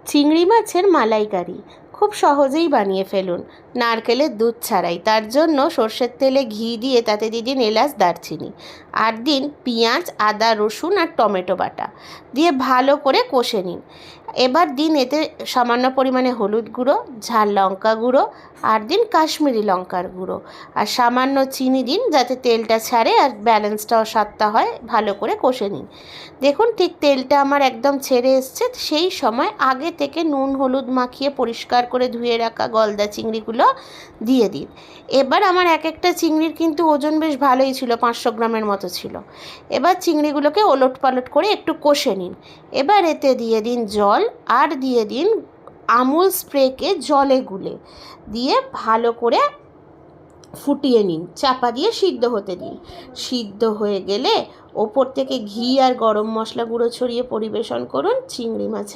চিংড়ি মাছের মালাইকারি খুব সহজেই বানিয়ে ফেলুন, নারকেলের দুধ ছাড়াই। তার জন্য সর্ষের তেলে ঘি দিয়ে তাতে দিয়ে দিন এলাচ, দারচিনি, আর দিন পেঁয়াজ, আদা, রসুন আর টমেটো বাটা দিয়ে ভালো করে কষে নিন। এবার দিন এতে সামান্য পরিমাণে হলুদ গুঁড়ো, ঝাল লঙ্কা গুঁড়ো, আর দিন কাশ্মীরি লঙ্কার গুঁড়ো, আর সামান্য চিনি দিন যাতে তেলটা ছাড়ে আর ব্যালেন্সটাও স্বাদটা হয়। ভালো করে কষে নিন। দেখুন ঠিক তেলটা আমার একদম ছেড়ে এসছে। সেই সময় আগে থেকে নুন হলুদ মাখিয়ে পরিষ্কার করে ধুয়ে রাখা গলদা চিংড়িগুলো দিয়ে দিন। এবার আমার এক একটা চিংড়ির কিন্তু ওজন বেশ ভালোই ছিল, 500 গ্রামের মতো ছিল। এবার চিংড়িগুলোকে ওলট পালট করে একটু কষে নিন। এবার এতে দিয়ে দিন জল, আর দিয়ে দিন আমুল স্প্রেকে জলে গুলে দিয়ে ভালো করে ফুটিয়ে নিন। চাপা দিয়ে সিদ্ধ হতে দিন। সিদ্ধ হয়ে গেলে ওপর থেকে ঘি আর গরম মশলা গুঁড়ো ছড়িয়ে পরিবেশন করুন চিংড়ি মাছের